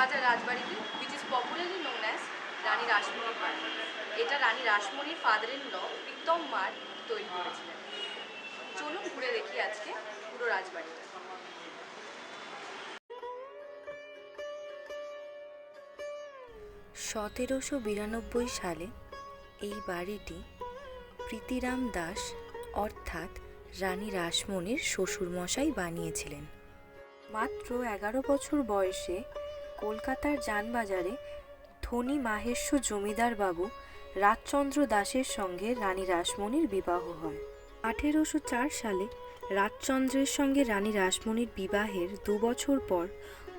Durgabazar রাজবাড়িটি which is popularly known as রানী রাসমণির বাড়ি। এটা রানী রাসমণির father in law Pritam মার তৈরি করেছিলেন। চলুন ঘুরে দেখি আজকে পুরো রাজবাড়িটা। 1792 সালে এই বাড়িটি প্রীতিরাম দাস অর্থাৎ রানী রাসমণির শ্বশুরমশাই বানিয়েছিলেন। মাত্র 11 বছর বয়সে কলকাতার জানবাজারে ধনী মাহেশ্ব জমিদার বাবু রাজচন্দ্র দাসের সঙ্গে রানী রাসমণির বিবাহ হয়। 1804 সালে রাজচন্দ্রের সঙ্গে রানী রাসমণির বিবাহের 2 বছর পর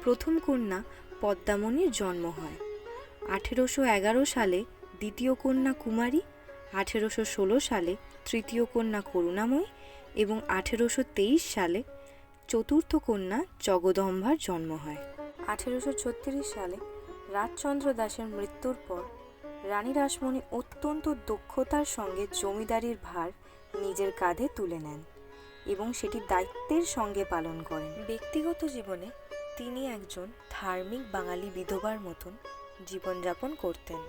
প্রথম কন্যা পদ্মামণির জন্ম হয়। 1811 সালে দ্বিতীয় কন্যা কুমারী, 1816 সালে তৃতীয় কন্যা করুণাময়ী এবং 1823 সালে চতুর্থ কন্যা জগদম্বার জন্ম হয়। 1836 সালে রাজচন্দ্র দাসের মৃত্যুর পর রানী রাসমণি অত্যন্ত দক্ষতার সঙ্গে জমিদারির ভার নিজের কাঁধে তুলে নেন এবং সেটি দায়িত্বের সঙ্গে পালন করেন। ব্যক্তিগত জীবনে তিনি একজন ধার্মিক বাঙালি বিধবার মতন জীবনযাপন করতেন।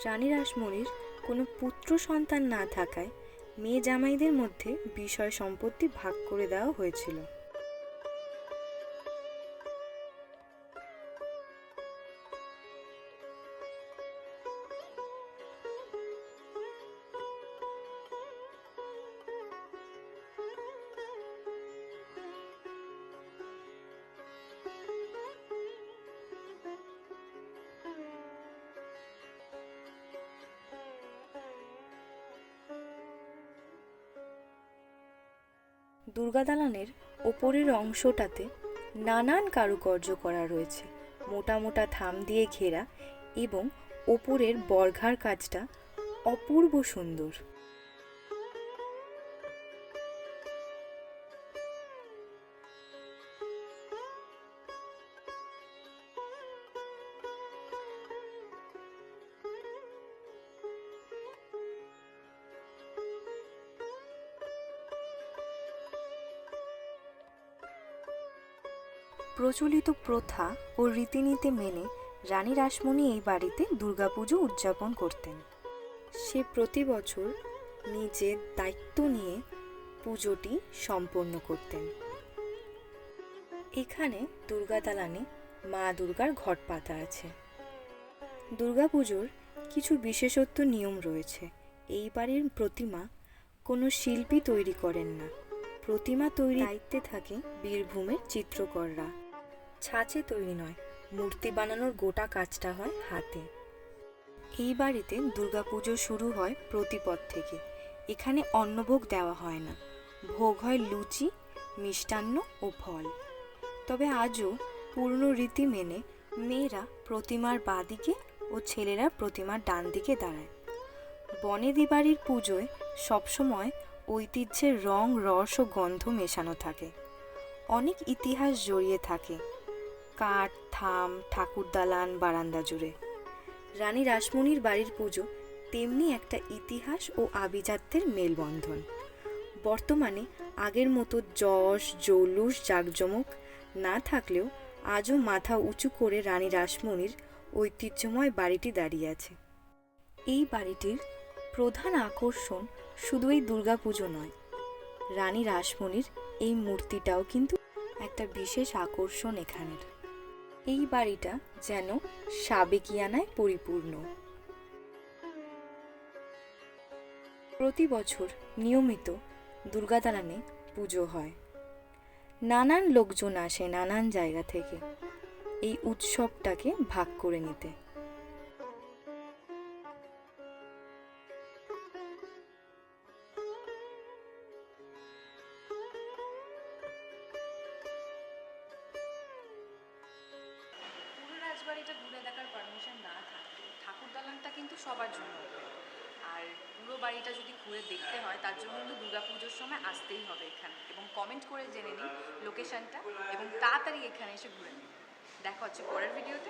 রানী রাসমণির কোনো পুত্র সন্তান না থাকায় মেয়ে জামাইদের মধ্যে বিষয় সম্পত্তি ভাগ করে দেওয়া হয়েছিল। দুর্গা দালানের ওপরের অংশটাতে নানান কারুকার্য করা রয়েছে, মোটা মোটা থাম দিয়ে ঘেরা এবং ওপরের বর্গার কাজটা অপূর্ব সুন্দর। প্রচলিত প্রথা ও রীতিনীতি মেনে রানী রাসমণি এই বাড়িতে দুর্গাপুজো উদযাপন করতেন। সে প্রতি বছর নিজের দায়িত্ব নিয়ে পুজোটি সম্পন্ন করতেন। এখানে দুর্গা দালানে মা দুর্গার ঘট পাতা আছে। দুর্গাপুজোর কিছু বিশেষত্ব নিয়ম রয়েছে। এই বাড়ির প্রতিমা কোনো শিল্পী তৈরি করেন না। প্রতিমা তৈরি দায়িত্বে থাকে বীরভূমের চিত্রকররা। ছাঁচে তৈরি নয়, মূর্তি বানানোর গোটা কাজটা হয় হাতে। এই বাড়িতে দুর্গাপুজো শুরু হয় প্রতিপদ থেকে। এখানে অন্নভোগ দেওয়া হয় না, ভোগ হয় লুচি, মিষ্টান্ন ও ফল। তবে আজও পুরনো রীতি মেনে মেয়েরা প্রতিমার বাঁদিকে ও ছেলেরা প্রতিমার ডান দিকে দাঁড়ায়। বনেদি বাড়ির পুজোয় সবসময় ঐতিহ্যের রং, রস ও গন্ধ মেশানো থাকে। অনেক ইতিহাস জড়িয়ে থাকে কাঠ, থাম, ঠাকুর দালান, বারান্দা জুড়ে। রানী রাসমণির বাড়ির পুজো তেমনি একটা ইতিহাস ও আভিজাত্যের মেলবন্ধন। বর্তমানে আগের মতো যশ, জৌলুস, জাঁকজমক না থাকলেও আজও মাথা উঁচু করে রানী রাসমণির ঐতিহ্যময় বাড়িটি দাঁড়িয়ে আছে। এই বাড়িটির প্রধান আকর্ষণ শুধু এই দুর্গাপুজো নয়, রানী রাসমণির এই মূর্তিটাও কিন্তু একটা বিশেষ আকর্ষণ এখানের। এই বাড়িটা যেন সাবেকিয়ানায় পরিপূর্ণ। প্রতি বছর নিয়মিত দুর্গা দালানে পুজো হয়। নানান লোকজন আসে নানান জায়গা থেকে এই উৎসবটাকে ভাগ করে নিতে। রাজবাড়িটা ঘুরে দেখার পারমিশন না থাকলে ঠাকুর দালানটা কিন্তু সবার জন্য ওপেন। আর পুরো বাড়িটা যদি ঘুরে দেখতে হয় তার জন্য কিন্তু দুর্গাপুজোর সময় আসতেই হবে এখানে, এবং কমেন্ট করে জেনে নিন লোকেশনটা এবং তাড়াতাড়ি এখানে এসে ঘুরে নিন। দেখা হচ্ছে পরের ভিডিওতে।